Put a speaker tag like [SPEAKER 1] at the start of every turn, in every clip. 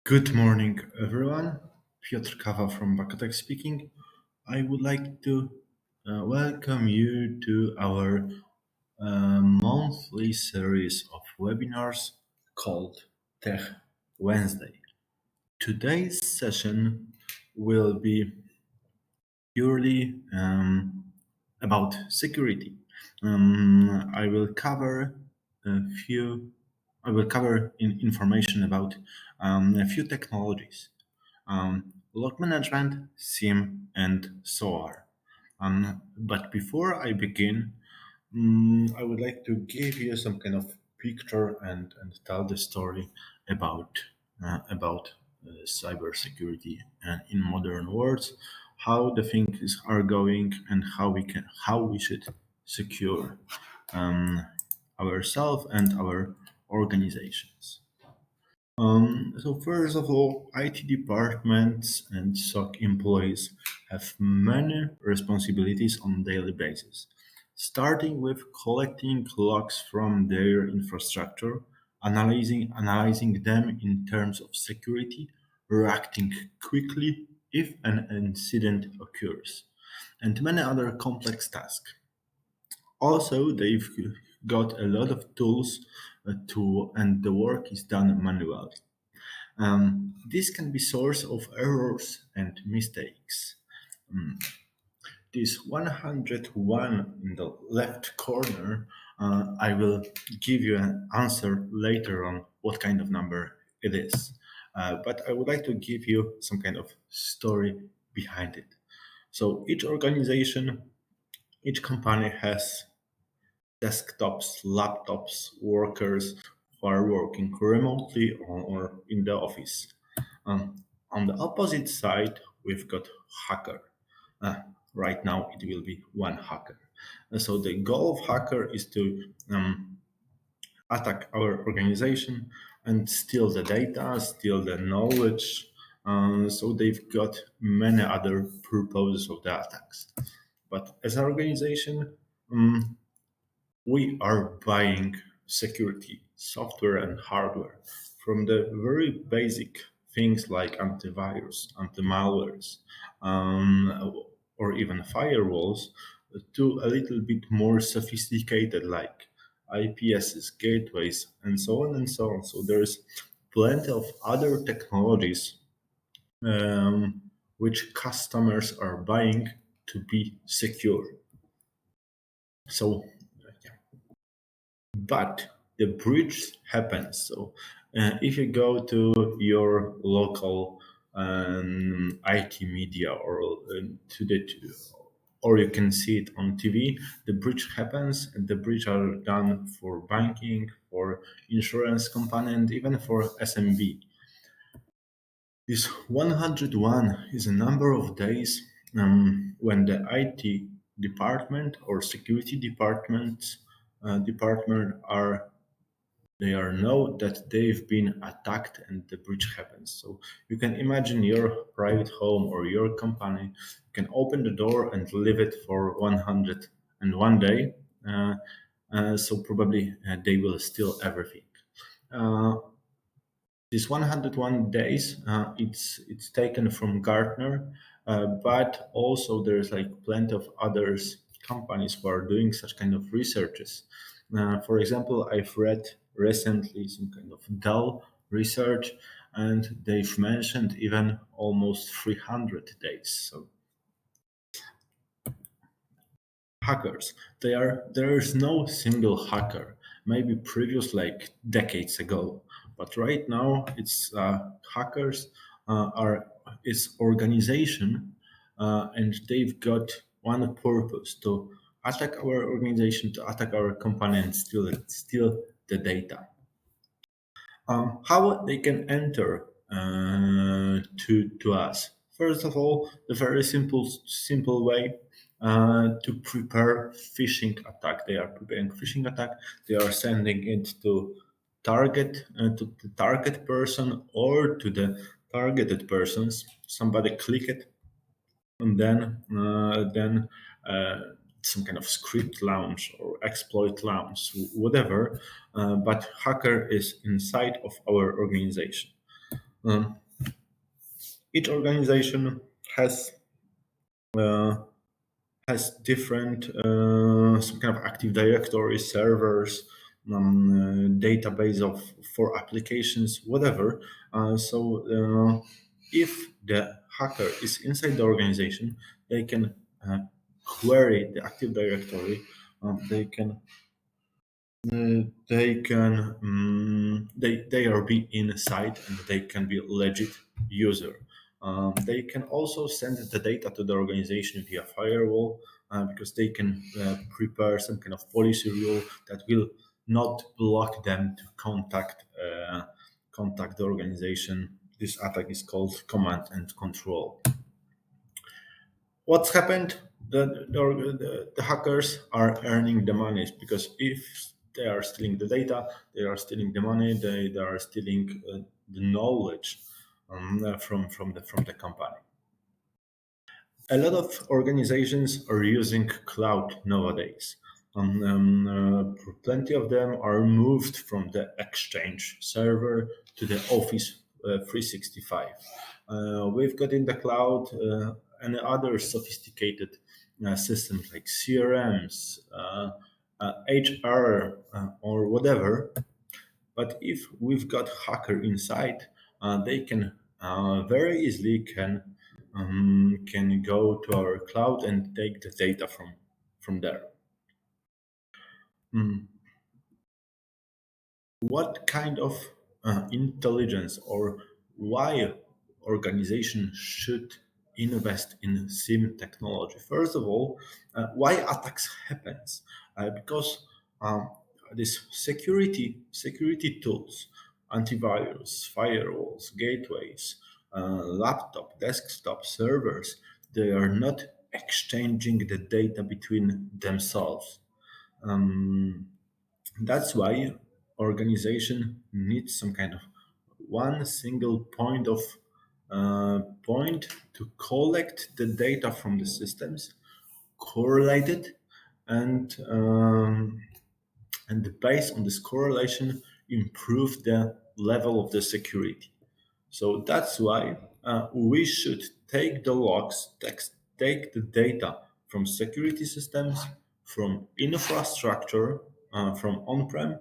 [SPEAKER 1] Good morning, everyone. Piotr Kawa from Bakotech speaking. I would like to welcome you to our monthly series of webinars called Tech Wednesday. Today's session will be purely about security. I will cover a few. I will cover information about a few technologies: log management, SIEM, and SOAR. But before I begin, I would like to give you some kind of picture and tell the story about cybersecurity in modern words, how the things are going, and how we should secure um, ourselves and our organizations. So first of all, IT departments and SOC employees have many responsibilities on a daily basis, starting with collecting logs from their infrastructure, analyzing them in terms of security, reacting quickly if an incident occurs, and many other complex tasks. Also, they've got a lot of tools and the work is done manually. This can be source of errors and mistakes. This 101 in the left corner, I will give you an answer later on what kind of number it is. But I would like to give you some kind of story behind it. So each organization, each company has desktops, laptops, workers who are working remotely or in the office. On the opposite side, we've got hacker. Uh, right now, it will be one hacker. So the goal of hacker is to attack our organization and steal the data, steal the knowledge. So they've got many other purposes of the attacks. But as an organization, we are buying security software and hardware from the very basic things like antivirus, anti-malwares, or even firewalls to a little bit more sophisticated like IPSs, gateways, and so on and so on. So there's plenty of other technologies which customers are buying to be secure. So but the breach happens. So if you go to your local IT media or you can see it on TV, the breach happens, and the breach are done for banking, for insurance company, and even for SMB. This 101 is a number of days when the IT department or security department are they are know that they've been attacked and the breach happens. So you can imagine your private home or your company. You can open the door and leave it for 101 day. So probably they will steal everything. Uh, this 101 days, it's taken from Gartner, but also there's like plenty of others companies who are doing such kind of researches. For example, I've read recently some kind of Dell research, and they've mentioned even almost 300 days. So hackers, there is no single hacker. Maybe previous like decades ago, but right now it's hackers are is organization, and they've got one purpose to attack our organization, to attack our company, and steal the data. How they can enter to us? First of all, the very simple way to prepare phishing attack. They are preparing phishing attack. They are sending it to the target person or to the targeted persons. Somebody click it, and then some kind of script launch or exploit launch, whatever. But hacker is inside of our organization. Um, each organization has uh, different some kind of active directory servers, database of for applications, whatever. If the hacker is inside the organization, they can query the active directory. They are be inside and they can be legit user. They can also send the data to the organization via firewall, because they can prepare some kind of policy rule that will not block them to contact the organization. This attack is called command and control. What's happened? The hackers are earning the money, because if they are stealing the data, they are stealing the money, they are stealing the knowledge from the company. A lot of organizations are using cloud nowadays. Plenty of them are moved from the Exchange server to the Office 365. We've got in the cloud and other sophisticated systems like CRMs, HR, or whatever. But if we've got hacker inside, they can very easily can go to our cloud and take the data from there. Mm. What kind of intelligence, or why organization should invest in SIEM technology? First of all, why attacks happens? Because this security tools, antivirus, firewalls, gateways, laptop, desktop servers, they are not exchanging the data between themselves. Um, that's why organization needs some kind of one single point to collect the data from the systems, correlate it, and based on this correlation, improve the level of the security. So that's why we should take the logs, take the data from security systems, from infrastructure, from on-prem.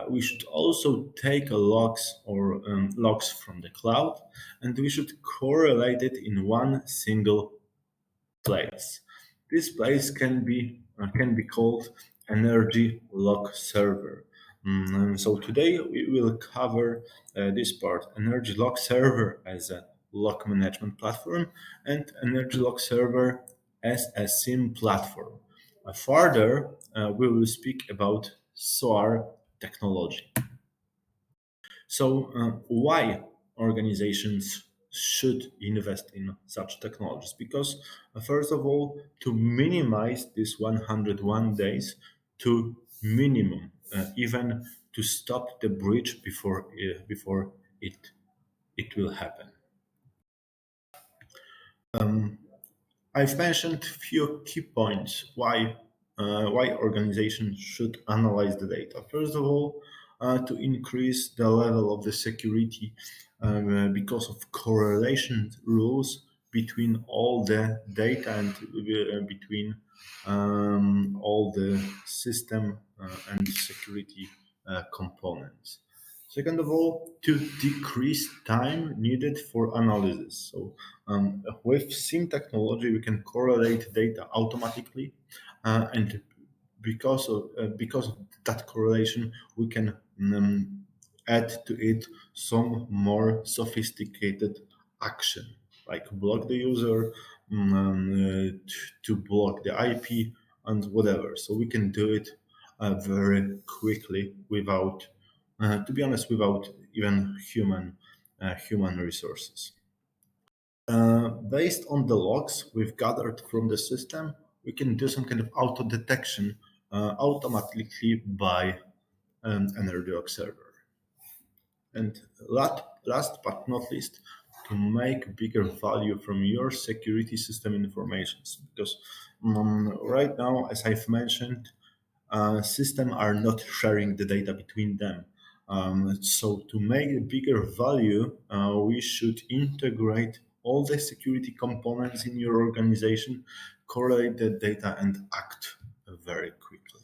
[SPEAKER 1] We should also take logs from the cloud, and we should correlate it in one single place. This place can be called energy Logserver. So today we will cover this part: energy Logserver as a log management platform, and energy Logserver as a SIEM platform. Further, we will speak about SOAR technology. So, why organizations should invest in such technologies? Because, first of all, to minimize this 101 days to minimum, even to stop the breach before it will happen. I've mentioned few key points why organizations should analyze the data. First of all, to increase the level of the security, because of correlation rules between all the data and between all the system and security components. Second of all, to decrease time needed for analysis. So, with SIEM technology, we can correlate data automatically, and because of that correlation, we can add to it some more sophisticated action, like block the user, to block the IP and whatever. So we can do it very quickly without, to be honest, without even human resources. Based on the logs we've gathered from the system, we can do some kind of auto detection automatically by an energy observer. And last but not least, to make bigger value from your security system informations. Because right now, as I've mentioned, systems are not sharing the data between them. So to make a bigger value, we should integrate all the security components in your organization, correlate the data, and act very quickly.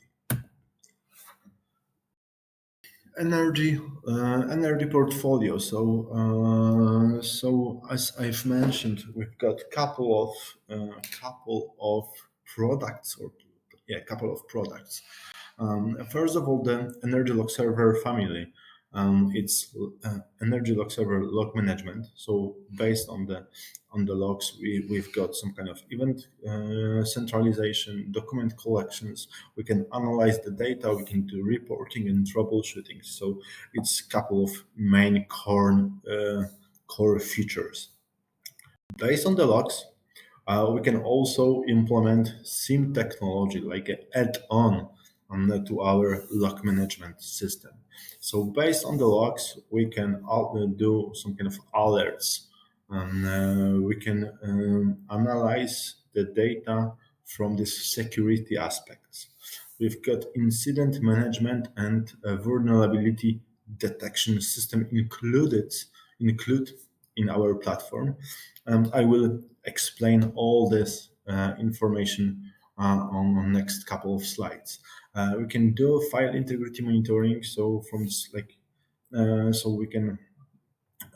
[SPEAKER 1] Energy portfolio. So as I've mentioned, we've got couple of products, or yeah, couple of products. First of all, the Energy Logserver family. It's Energy Logserver log management. So based on the logs, we've got some kind of event centralization, document collections. We can analyze the data. We can do reporting and troubleshooting. So it's a couple of main core features. Based on the logs, we can also implement SIEM technology, like an add-on to our log management system. So based on the logs, we can do some kind of alerts. We can analyze the data from these security aspects. We've got incident management and vulnerability detection system include in our platform. I will explain all this information on the next couple of slides. We can do file integrity monitoring. So from this, so we can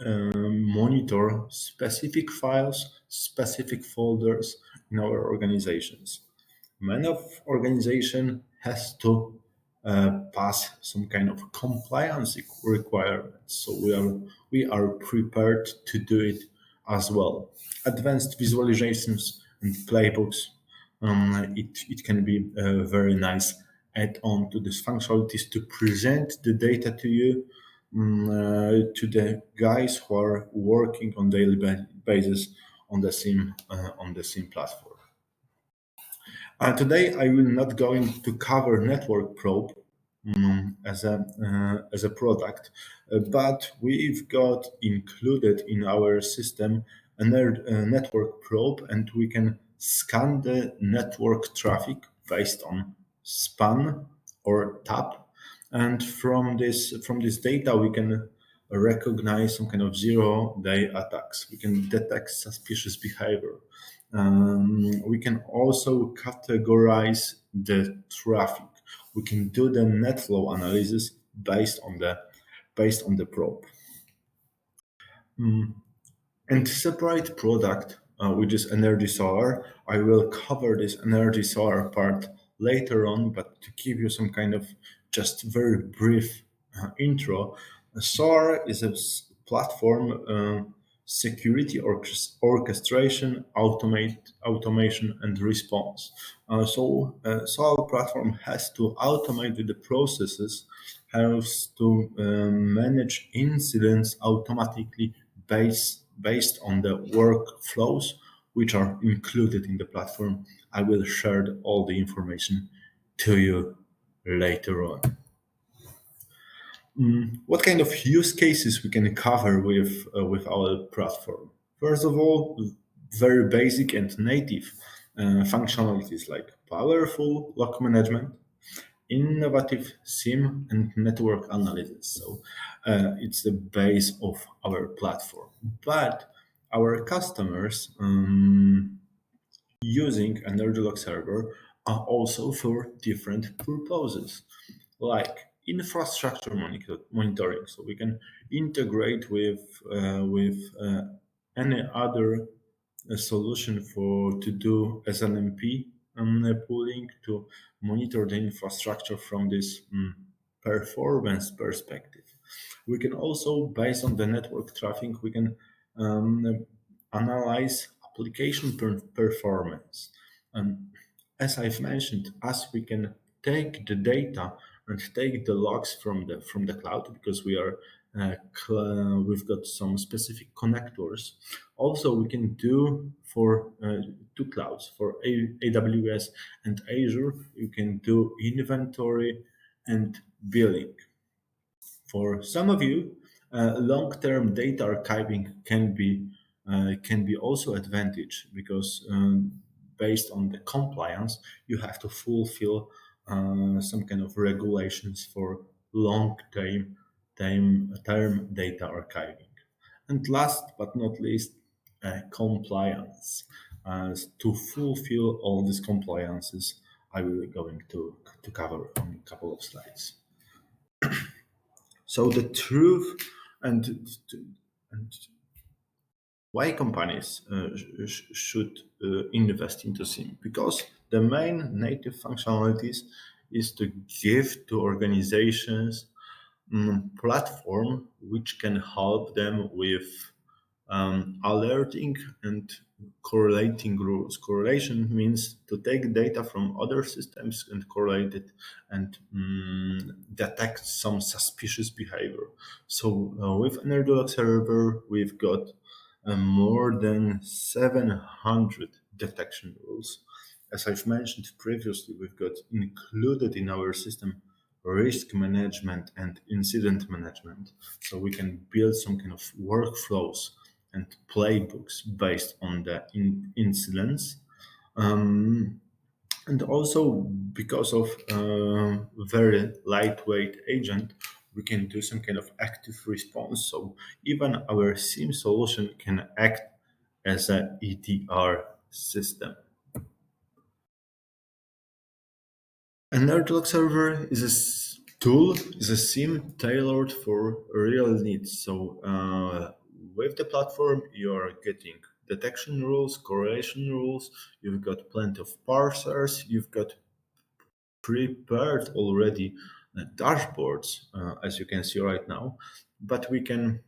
[SPEAKER 1] monitor specific files, specific folders in our organizations. Many of organization has to pass some kind of compliance requirements. So we are prepared to do it as well. Advanced visualizations and playbooks. It can be a very nice add-on to these functionalities to present the data to you, to the guys who are working on daily basis on the SIEM platform. Today, I will not going to cover network probe as a product, but we've got included in our system a network probe, and we can scan the network traffic based on span or tap, and from this data we can recognize some kind of zero-day attacks. We can detect suspicious behavior. We can also categorize the traffic. We can do the net flow analysis based on the probe. And separate product, which is Energy SOAR. I will cover this Energy SOAR part later on, but to give you some kind of just very brief intro, SOAR is a platform security orchestration, automation, and response. SOAR platform has to automate the processes, has to manage incidents automatically based on the workflows which are included in the platform. I will share all the information to you later on. What kind of use cases we can cover with our platform? First of all, very basic and native functionalities like powerful log management, innovative SIEM, and network analysis. So it's the base of our platform. But our customers using Energy Logserver are also for different purposes, like infrastructure monitoring. So we can integrate with any other solution to do SNMP pooling to monitor the infrastructure from this performance perspective. We can also, based on the network traffic, we can analyze application performance. As I've mentioned, as we can take the data and take the logs from the cloud, because we've got some specific connectors. Also, we can do for two clouds, for AWS and Azure. You can do inventory and billing. For some of you, long-term data archiving can be also advantage, because based on the compliance, you have to fulfill some kind of regulations for long-term term data archiving. And last but not least, compliance. To fulfill all these compliances, I will be going to cover on a couple of slides. So the truth and, and why companies should invest into SIEM? Because the main native functionalities is to give to organizations platform which can help them with alerting and correlating rules. Correlation means to take data from other systems and correlate it and detect some suspicious behavior. So with Energy Logserver, we've got more than 700 detection rules. As I've mentioned previously, we've got included in our system risk management and incident management. So we can build some kind of workflows and playbooks based on the incidents. And also because of very lightweight agent, we can do some kind of active response. So even our SIEM solution can act as an EDR system. An Nerdlock server is tool, is a SIEM tailored for real needs. So with the platform, you are getting detection rules, correlation rules. You've got plenty of parsers. You've got prepared already dashboards, as you can see right now. But we can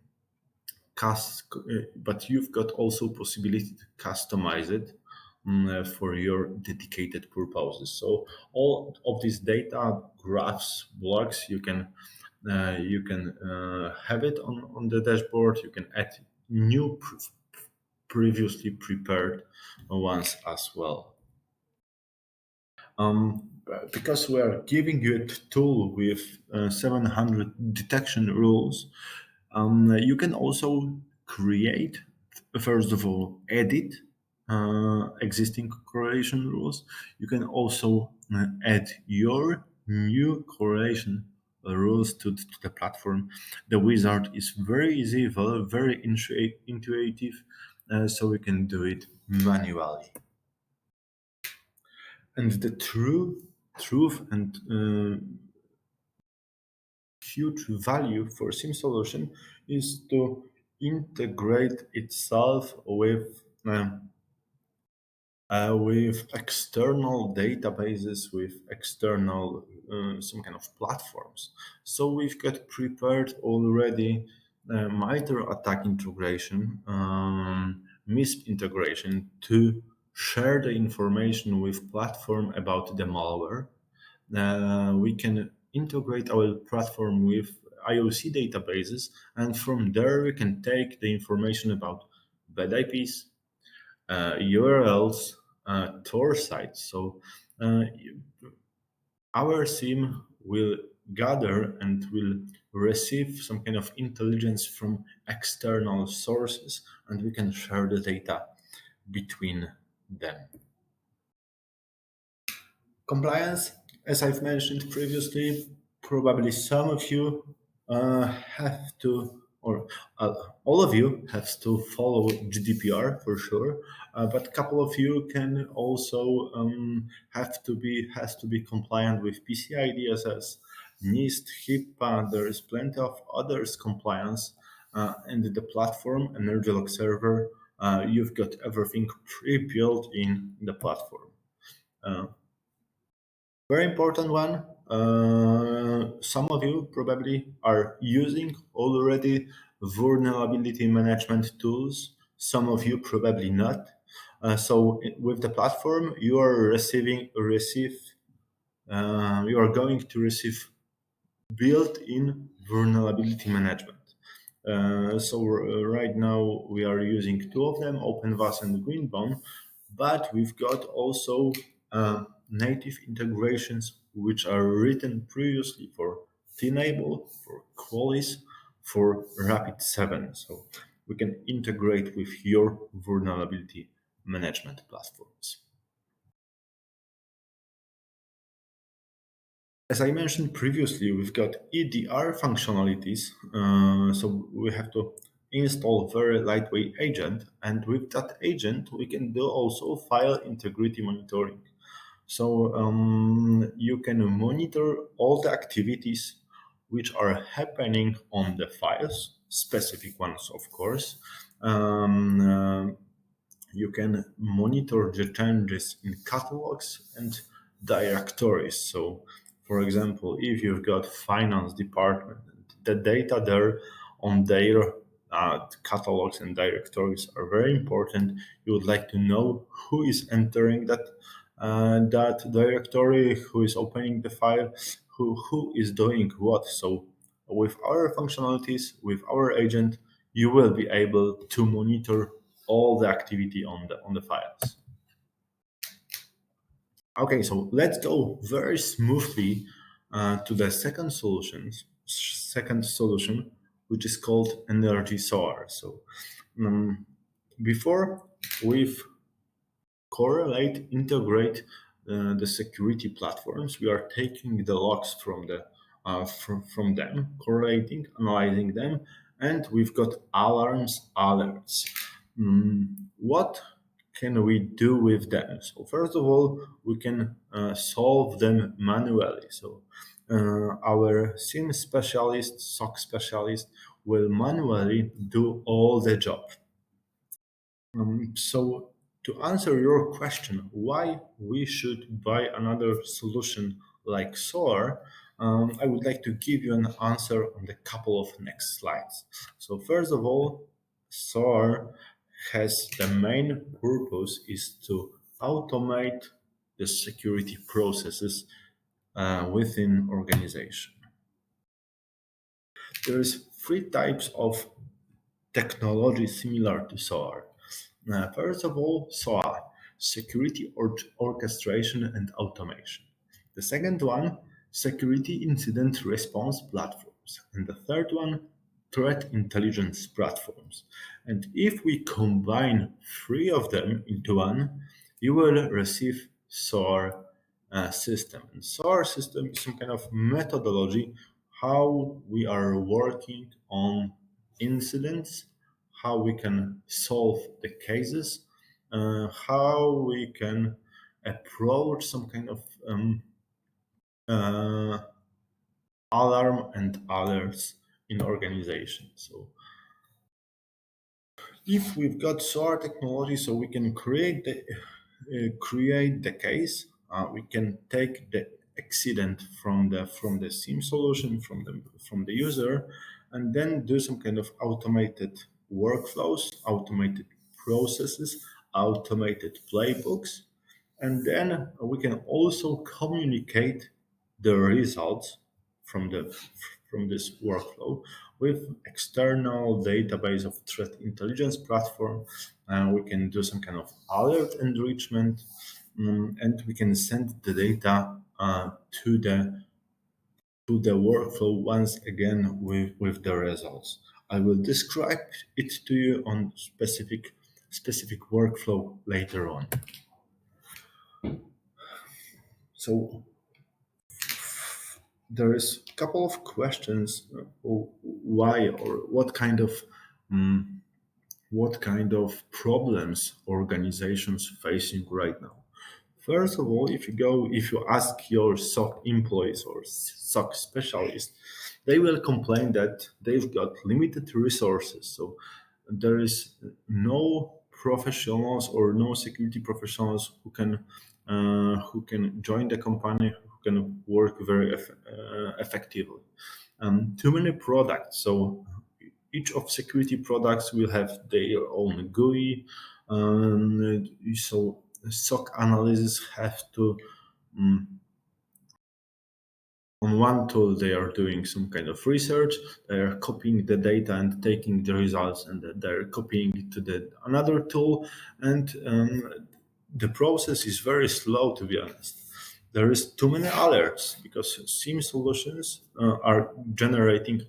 [SPEAKER 1] but you've got also possibility to customize it for your dedicated purposes. So all of these data graphs, blocks, you can have it on the dashboard. You can add new previously prepared ones as well. Because we are giving you a tool with 700 detection rules, you can also create, first of all, edit existing correlation rules. You can also add your new correlation rules to the platform. The wizard is very easy, very intuitive, so we can do it manually. And the truth and huge value for SIEM solution is to integrate itself with external databases, with external some kind of platforms. So we've got prepared already MITRE attack integration, MISP integration to share the information with platform about the malware. We can integrate our platform with IOC databases, and from there we can take the information about bad IPs, URLs, Tor sites. So our SIEM will gather and will receive some kind of intelligence from external sources, and we can share the data between them. Compliance, as I've mentioned previously, probably some of you have to, or all of you have to follow GDPR for sure, but a couple of you can also has to be compliant with PCI DSS, NIST, HIPAA. There is plenty of others compliance, and the platform Energy Logserver. You've got everything pre-built in the platform. Very important one. Some of you probably are using already vulnerability management tools. Some of you probably not. So with the platform, you are you are going to receive built-in vulnerability management. Right now we are using two of them, OpenVAS and Greenbone, but we've got also native integrations which are written previously for Tenable, for Qualys, for Rapid7. So we can integrate with your vulnerability management platforms. As I mentioned previously, we've got EDR functionalities, so we have to install very lightweight agent, and with that agent, we can do also file integrity monitoring. So you can monitor all the activities which are happening on the files, specific ones, of course. Um, uh, you can monitor the changes in catalogs and directories. So, for example, if you've got finance department, the data there on their catalogs and directories are very important. You would like to know who is entering that directory, who is opening the file, who is doing what. So, with our functionalities, with our agent, you will be able to monitor all the activity on the files. Okay, so let's go very smoothly to the second solution, which is called energy SOAR. So before we've correlate, integrate the security platforms. We are taking the logs from from them, correlating, analyzing them, and we've got alarms, alerts. What can we do with them? So first of all, we can solve them manually. So our SIEM specialist, SOC specialist will manually do all the job. So to answer your question, why we should buy another solution like SOAR, I would like to give you an answer on the couple of next slides. So first of all, SOAR has the main purpose is to automate the security processes within organization. There's three types of technology similar to SOAR. First of all, SOAR, security orchestration and automation. The second one, security incident response platforms. And the third one, threat intelligence platforms. And if we combine three of them into one, you will receive SOAR system. And SOAR system is some kind of methodology how we are working on incidents, how we can solve the cases, how we can approach some kind of uh, alarm and alerts in organization. So if we've got SOAR technology, so we can create the case, we can take the accident from the SIEM solution from the user, and then do some kind of automated workflows, automated processes, automated playbooks, and then we can also communicate the results from the from this workflow with external database of threat intelligence platform. We can do some kind of alert enrichment, and we can send the data to the workflow once again with the results. I will describe it to you on specific workflow later on. So there is a couple of questions why or what kind of problems organizations facing right now. First of all, if you ask your SOC employees or SOC specialists, they will complain that they've got limited resources. So there is no professionals or no security professionals who can join the company, who can work very effectively. Too many products. So each of security products will have their own GUI. So SOC analysts have to on one tool they are doing some kind of research, they're copying the data and taking the results, and they're copying it to the another tool, and the process is very slow, to be honest. There is too many alerts because SIEM solutions are generating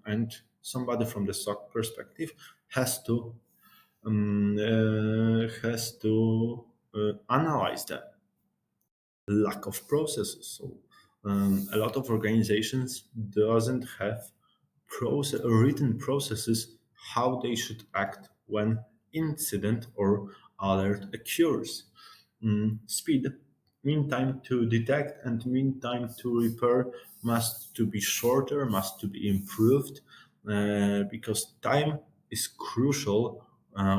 [SPEAKER 1] and somebody from the SOC perspective has to analyze them. lack of processes. So a lot of organizations doesn't have written processes how they should act when incident or alert occurs. Speed, mean time to detect and mean time to repair must to be shorter, must to be improved, because time is crucial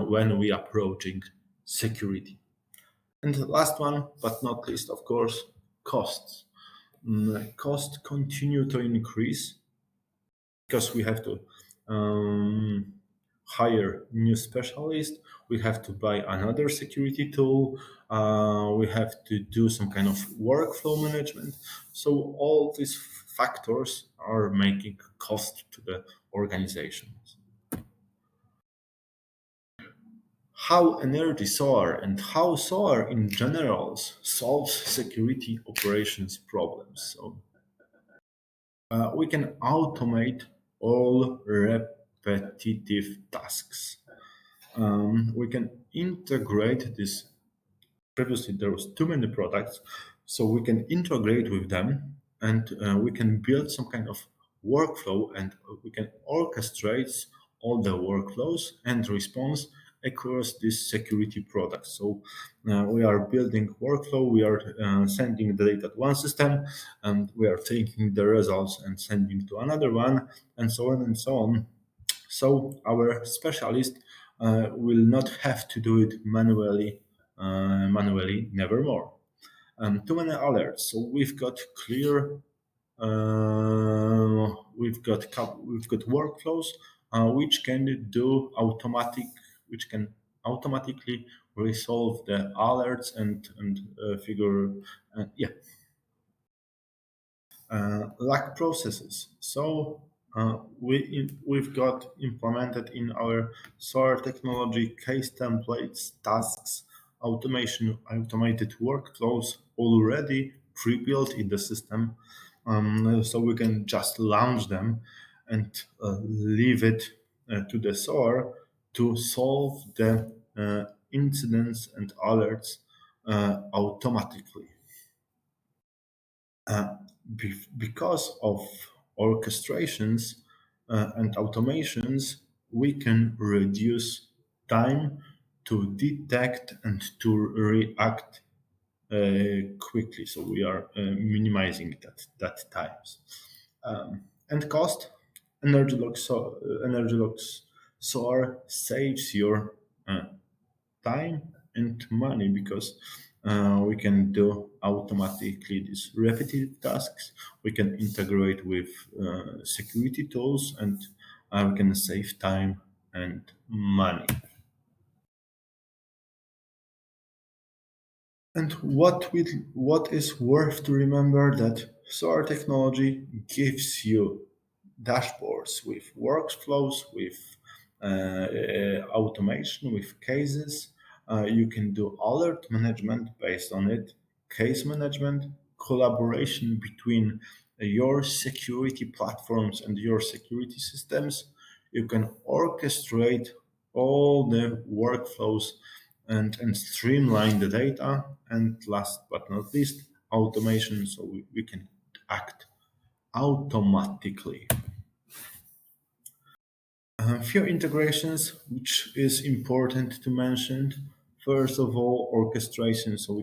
[SPEAKER 1] when we approaching security. And the last one, but not least, of course, costs. Costs continue to increase because we have to um, hire new specialists. We have to buy another security tool. We have to do some kind of workflow management. So all these factors are making cost to the organizations. How energy SOAR and how SOAR in general solves security operations problems. So we can automate all repetitive tasks. We can integrate this. Previously, there was too many products, so we can integrate with them, and we can build some kind of workflow, and we can orchestrate all the workflows and response across this security product. So we are building workflow, we are sending the data to one system, and we are taking the results and sending to another one, and so on and so on. So our specialist will not have to do it manually, nevermore. Too many alerts. So we've got clear, we've got workflows which can do automatic, which can automatically resolve the alerts and figure, yeah, lack processes. So we've got implemented in our SOAR technology case templates, tasks, automation, automated workflows already pre-built in the system. So we can just launch them and leave it to the SOAR to solve the incidents and alerts automatically. Uh, because of orchestrations and automations, we can reduce time to detect and to react quickly. So we are minimizing that times. And cost, Energy Logs SOAR saves your time and money because we can do automatically these repetitive tasks. We can integrate with security tools, and we can save time and money. And what is worth to remember that SOAR technology gives you dashboards with workflows, with automation, with cases. You can do alert management based on it, case management, collaboration between your security platforms and your security systems. You can orchestrate all the workflows and streamline the data. And last but not least, automation, so we can act automatically. A few integrations which is important to mention. First of all, orchestration. So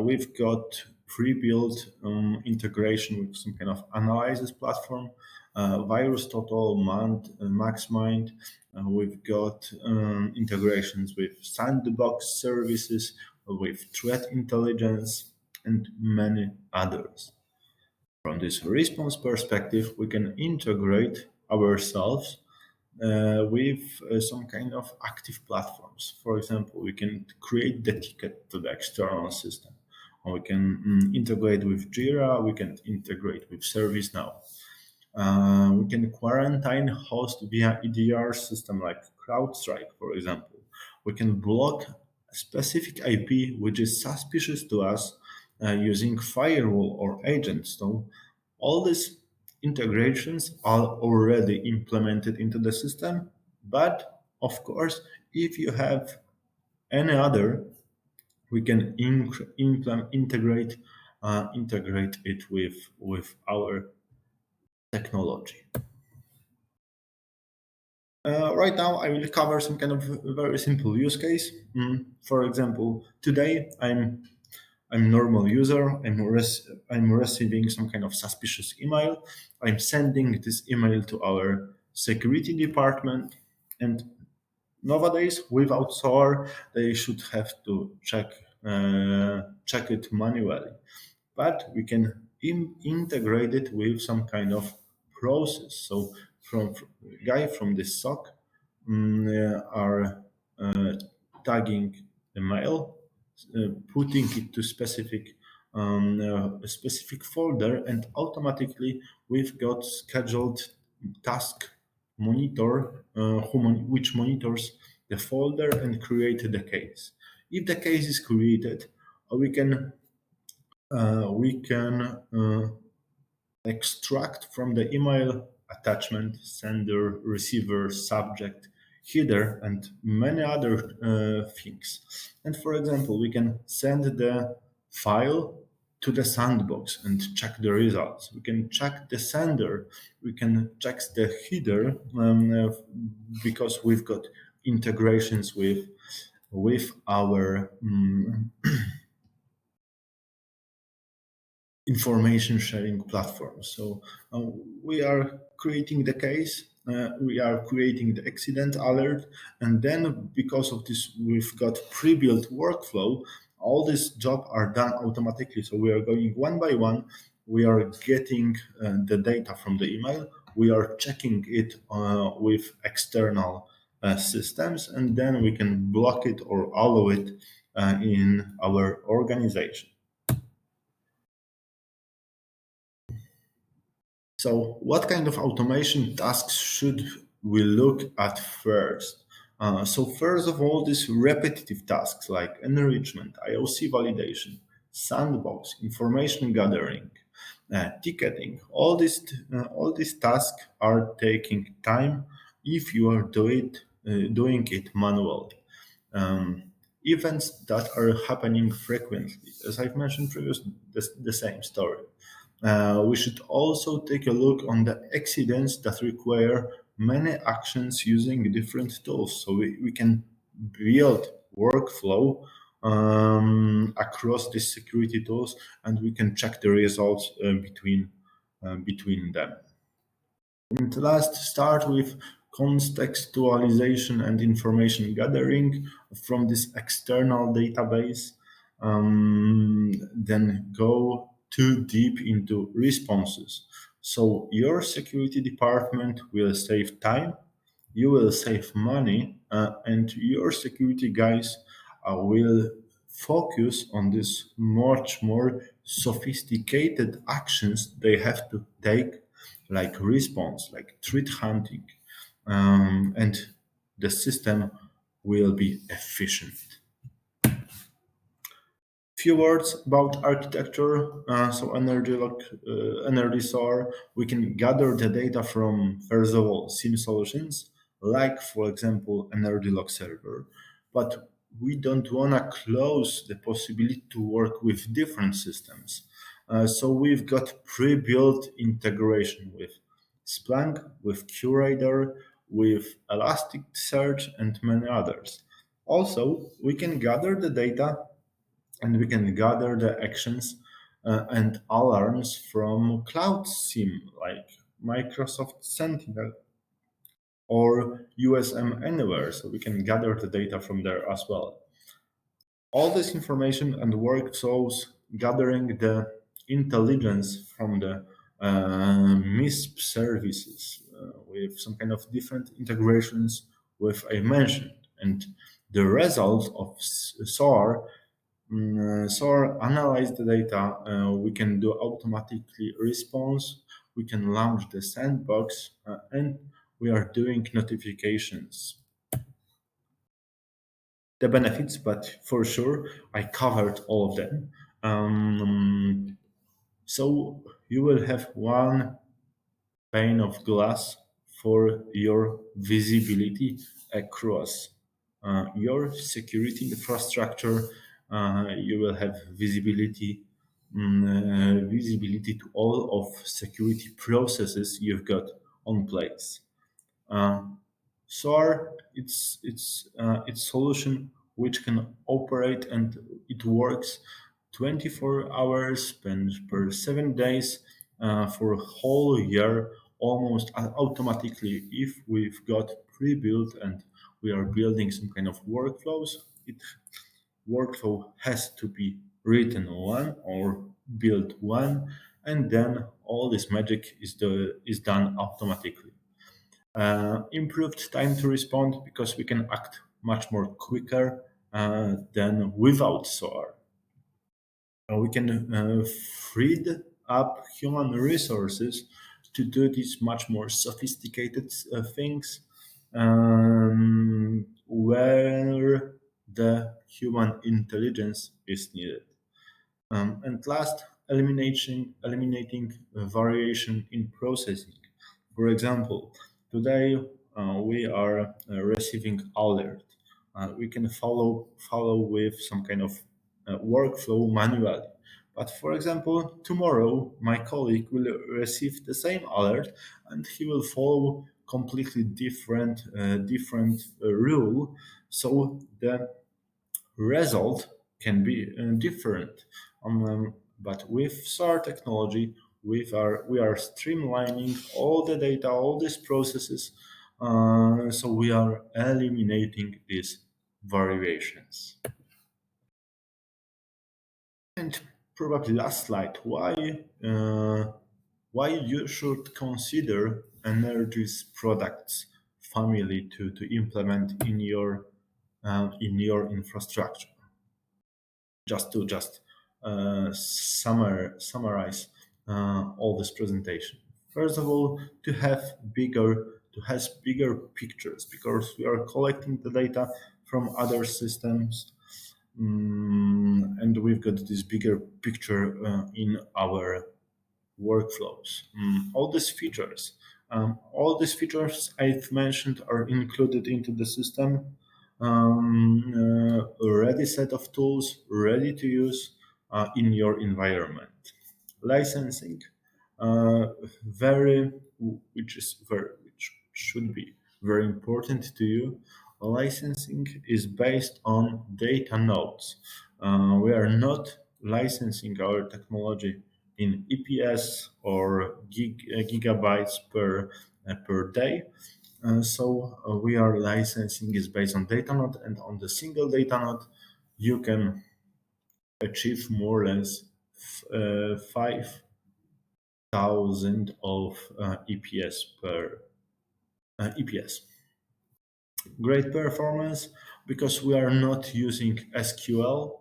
[SPEAKER 1] we've got pre-built integration with some kind of analysis platform, virus total, maxmind. We've got integrations with sandbox services, with threat intelligence, and many others. From this response perspective, we can integrate ourselves with some kind of active platforms. For example, we can create the ticket to the external system, or we can integrate with Jira, we can integrate with ServiceNow. We can quarantine host via EDR system like CrowdStrike, for example. We can block a specific IP which is suspicious to us using firewall or agents. So all these integrations are already implemented into the system. But of course, if you have any other we can integrate it with our technology. Right now, I will cover some kind of very simple use case. For example, today I'm normal user. I'm receiving some kind of suspicious email. I'm sending this email to our security department, and nowadays, without SOAR, they should have to check it manually. But we can integrate it with some kind of process. So, from guy from the SOC are uh, tagging the mail, putting it to a specific folder, and automatically we've got scheduled task monitor which monitors the folder and create the case. If the case is created, we can extract from the email attachment, sender, receiver, subject, header, and many other things. And for example, we can send the file to the sandbox and check the results. We can check the sender. We can check the header because we've got integrations with our information sharing platform. So we are creating the case, we are creating the accident alert, and then because of this, we've got pre-built workflow. All these jobs are done automatically. So we are going one by one. We are getting the data from the email. We are checking it with external systems, and then we can block it or allow it in our organization. So, what kind of automation tasks should we look at first? So, first of all, these repetitive tasks like enrichment, IOC validation, sandbox, information gathering, ticketing, all these tasks are taking time if you are doing it manually. Um, Events that are happening frequently, as I've mentioned previously, the same story. We should also take a look on the accidents that require many actions using different tools. So we can build workflow across these security tools, and we can check the results between them. And last, start with contextualization and information gathering from this external database. Then go too deep into responses. So your security department will save time, you will save money, and your security guys will focus on this much more sophisticated actions they have to take, like response, like threat hunting, and the system will be efficient. Few words about architecture. So energy SOAR, we can gather the data from, first of all, SIEM solutions, like, for example, energy Logserver, but we don't want to close the possibility to work with different systems. So we've got pre-built integration with Splunk, with QRadar, with Elasticsearch, and many others. Also, we can gather the data and we can gather the actions and alarms from cloud SIEM like Microsoft Sentinel or USM Anywhere, so we can gather the data from there as well. All this information and workflows gathering the intelligence from the MISP services with some kind of different integrations with I mentioned, and the result of SOAR. So analyze the data. We can do automatically response. We can launch the sandbox, and we are doing notifications. The benefits, but for sure, I covered all of them. So you will have one pane of glass for your visibility across your security infrastructure, You will have visibility to all of security processes you've got on place. Uh, SOAR, it's solution which can operate and it works 24 hours per 7 days for a whole year, almost automatically. If we've got pre-built and we are building some kind of workflows, it workflow has to be written one or built one, and then all this magic is done automatically. Improved time to respond because we can act much more quicker than without SOAR. We can freed up human resources to do these much more sophisticated things where the human intelligence is needed. And last, eliminating variation in processing. For example, today we are receiving alert. We can follow with some kind of workflow manually. But for example, tomorrow my colleague will receive the same alert, and he will follow completely different rule. So the result can be different. But with SAR technology, we are streamlining all the data, all these processes, so we are eliminating these variations. And probably last slide, why you should consider Energy's products family to implement in your infrastructure. Just to summarize all this presentation. First of all, to have bigger pictures because we are collecting the data from other systems, and we've got this bigger picture in our workflows. All these features I've mentioned are included into the system. A ready set of tools, ready to use in your environment. Licensing, uh, very, which should be very important to you. Licensing is based on data nodes. We are not licensing our technology in EPS or gigabytes per day. We are licensing is based on data node, and on the single data node, you can achieve more or less 5,000 of EPS per EPS. Great performance because we are not using SQL.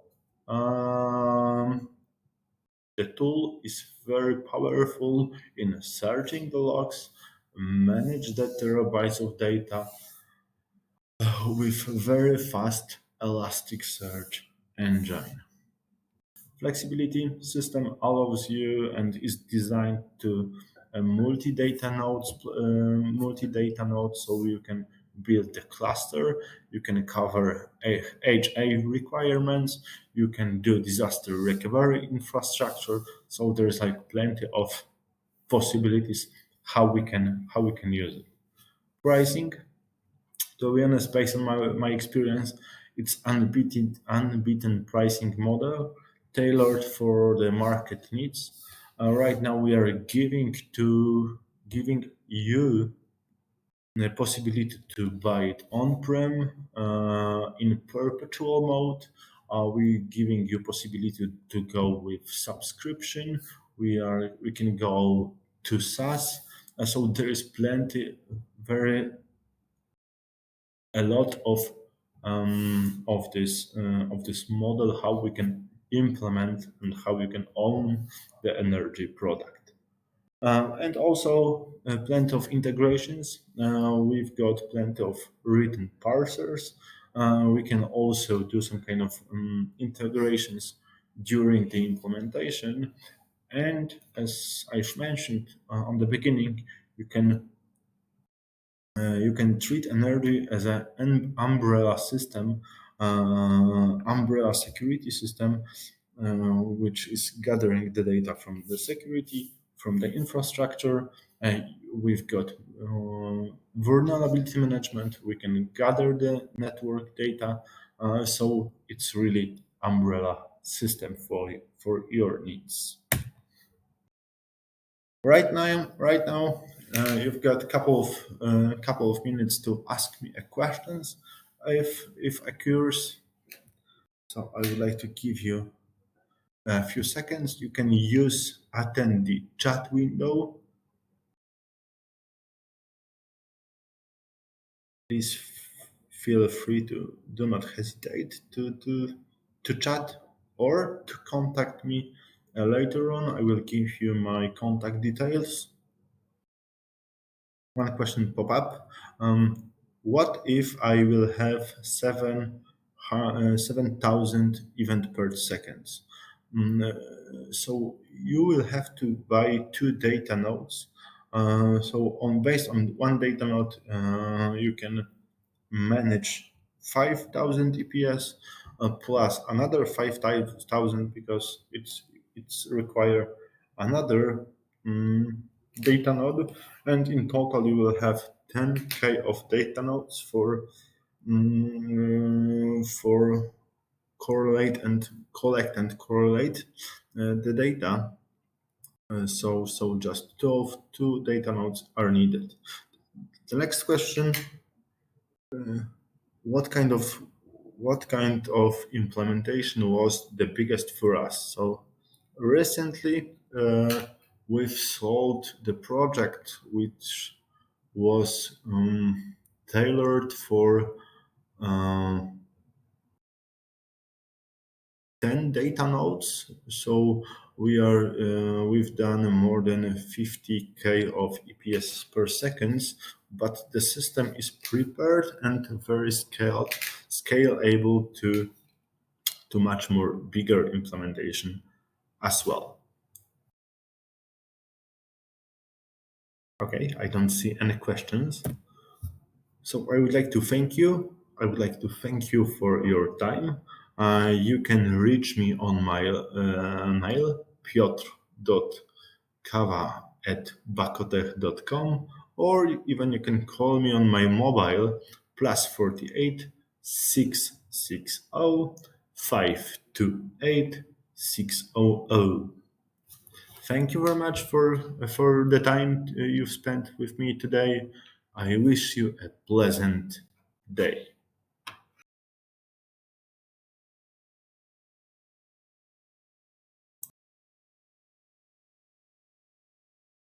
[SPEAKER 1] The tool is very powerful in searching the logs, manage the terabytes of data with very fast elastic search engine. Flexibility system allows you and is designed to multi-data nodes, so you can build the cluster, you can cover HA requirements, you can do disaster recovery infrastructure. So there's like plenty of possibilities how we can use it. Pricing, to be honest, based on my experience, it's unbeaten pricing model tailored for the market needs. Right now, we are giving you the possibility to buy it on-prem in perpetual mode. We giving you possibility to go with subscription. We can go to SaaS. So there is very a lot of this model how we can implement and how we can own the energy product. And also plenty of integrations. We've got plenty of written parsers. We can also do some kind of integrations during the implementation. And as I've mentioned on the beginning, you can treat energy as an umbrella system umbrella security system, which is gathering the data from the security, from the infrastructure. We've got vulnerability management. We can gather the network data. So it's really umbrella system for your needs. Right now, you've got a couple of minutes to ask me a questions, if occurs. So I would like to give you a few seconds. You can use attend the chat window. Please feel free to do not hesitate to chat or to contact me later on. I will give you my contact details. One question pop up. What if I will have 7,000 event per second? So you will have to buy two data nodes. So on based on one data node, you can manage 5,000 EPS plus another 5,000 because it's require another data node, and in total you will have 10K of data nodes for correlate and collect and correlate the data. So just two data nodes are needed. The next question: what kind of implementation was the biggest for us? So recently, we've sold the project which was tailored for uh, 10 data nodes. So we've done more than 50K of EPS per seconds, but the system is prepared and very scalable to much more bigger implementation as well. Okay, I don't see any questions. So I would like to thank you. I would like to thank you for your time. You can reach me on my mail, piotr.kawa@bakotech.com, or even you can call me on my mobile +48 660 528 600. Thank you very much for the time you've spent with me today. I wish you a pleasant day.